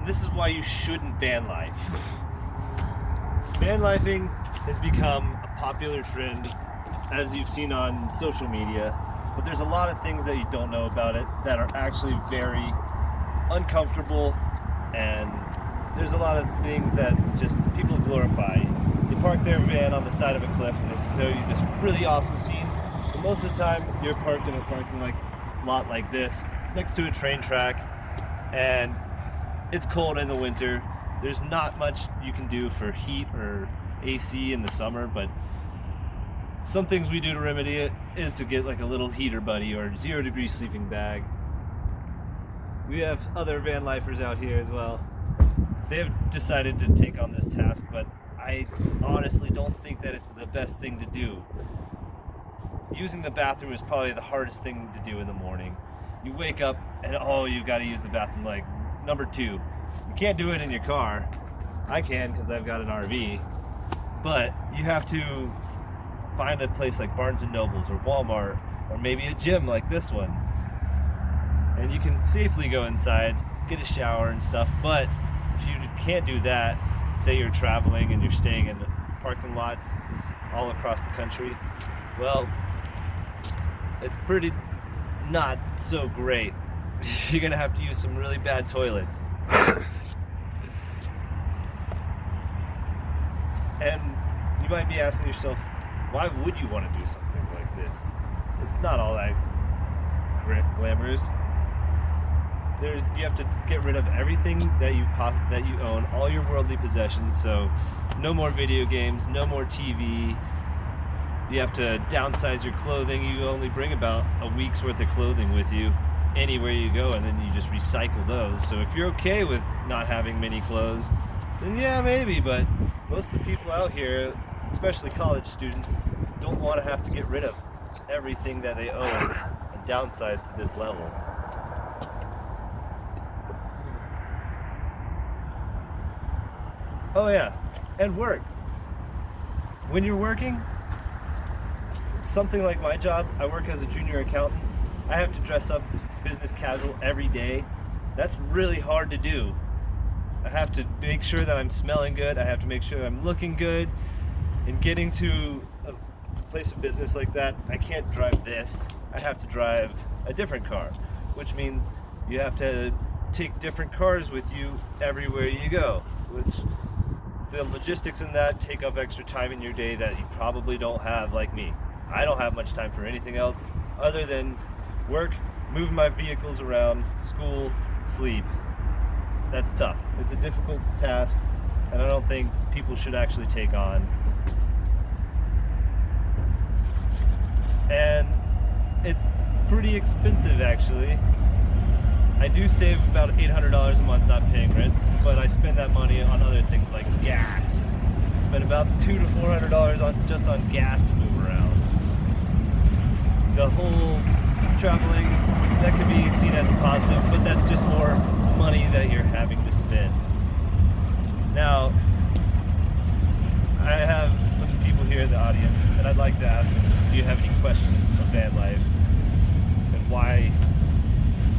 This is why you shouldn't van life. Van lifing has become a popular trend, as you've seen on social media, but there's a lot of things that you don't know about it that are actually very uncomfortable, and there's a lot of things that just people glorify. They park their van on the side of a cliff and they show you this really awesome scene, but most of the time you're parked in a parking lot like this, next to a train track, and it's cold in the winter. There's not much you can do for heat or AC in the summer, but some things we do to remedy it is to get like a little heater buddy or 0 degree sleeping bag. We have other van lifers out here as well. They have decided to take on this task, but I honestly don't think that it's the best thing to do. Using the bathroom is probably the hardest thing to do in the morning. You wake up and you've got to use the bathroom like number 2. You can't do it in your car. I can because I've got an RV, but you have to find a place like Barnes & Nobles or Walmart or maybe a gym like this one. And you can safely go inside, get a shower and stuff, but if you can't do that, say you're traveling and you're staying in parking lots all across the country, well, it's pretty not so great. You're gonna have to use some really bad toilets. And you might be asking yourself, why would you want to do something like this? It's not all that glamorous. You have to get rid of everything that you own, all your worldly possessions. So no more video games, no more TV. You have to downsize your clothing. You only bring about a week's worth of clothing with you anywhere you go, and then you just recycle those. So if you're okay with not having many clothes, then yeah, maybe, but most of the people out here, especially college students, don't want to have to get rid of everything that they own and downsize to this level. Oh yeah, and work. When you're working, something like my job, I work as a junior accountant. I have to dress up business casual every day. That's really hard to do. I have to make sure that I'm smelling good. I have to make sure I'm looking good. And getting to a place of business like that, I can't drive this. I have to drive a different car, which means you have to take different cars with you everywhere you go, which the logistics in that take up extra time in your day that you probably don't have like me. I don't have much time for anything else other than work, move my vehicles around, school, sleep. That's tough. It's a difficult task, and I don't think people should actually take on. And it's pretty expensive, actually. I do save about $800 a month not paying rent, but I spend that money on other things like gas. I spend about $200 to $400 just on gas to move around. The whole traveling, that could be seen as a positive, but that's just more money that you're having to spend. Now, I have some people here in the audience, and I'd like to ask them, do you have any questions of van life and why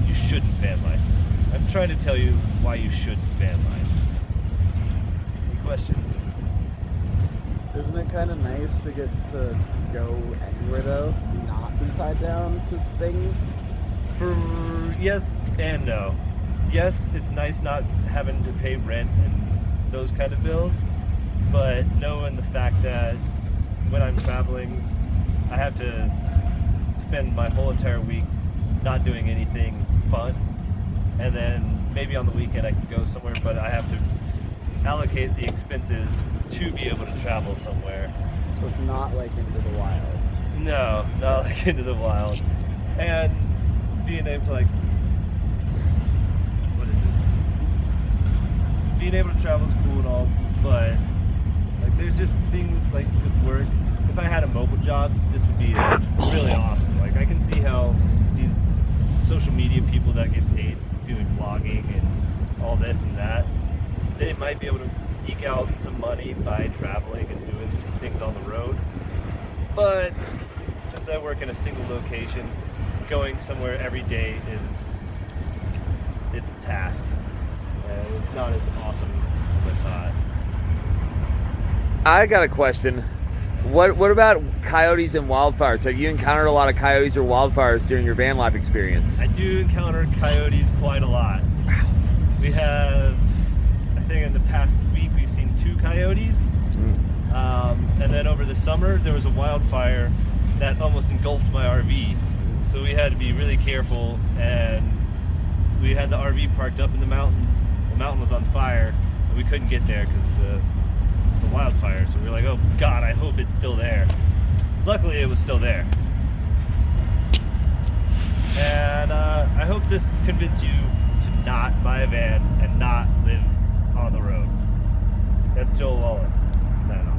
you shouldn't van life? I'm trying to tell you why you shouldn't van life. Any questions? Isn't it kind of nice to get to go anywhere though, not be tied down to things? For yes and no. Yes, it's nice not having to pay rent and those kind of bills, but knowing the fact that when I'm traveling, I have to spend my whole entire week not doing anything fun, and then maybe on the weekend I can go somewhere, but I have to allocate the expenses to be able to travel somewhere. So it's not like Into the Wilds. No, not like Into the Wild. And being able to being able to travel is cool and all, but like there's just things like with work. If I had a mobile job, this would be really awesome. Like I can see how these social media people that get paid doing blogging and all this and that, they might be able to eke out some money by traveling and doing things on the road. But since I work in a single location, going somewhere every day it's a task. and it's not as awesome as I thought. I got a question. What about coyotes and wildfires? Have you encountered a lot of coyotes or wildfires during your van life experience? I do encounter coyotes quite a lot. We have, I think in the past week, we've seen 2 coyotes. And then over the summer, there was a wildfire that almost engulfed my RV. So we had to be really careful, and we had the RV parked up in the mountains. The mountain was on fire, and we couldn't get there because of the wildfire. So we were like, oh God, I hope it's still there. Luckily, it was still there. And I hope this convinces you to not buy a van and not live on the road. That's Joel Wallen signing off.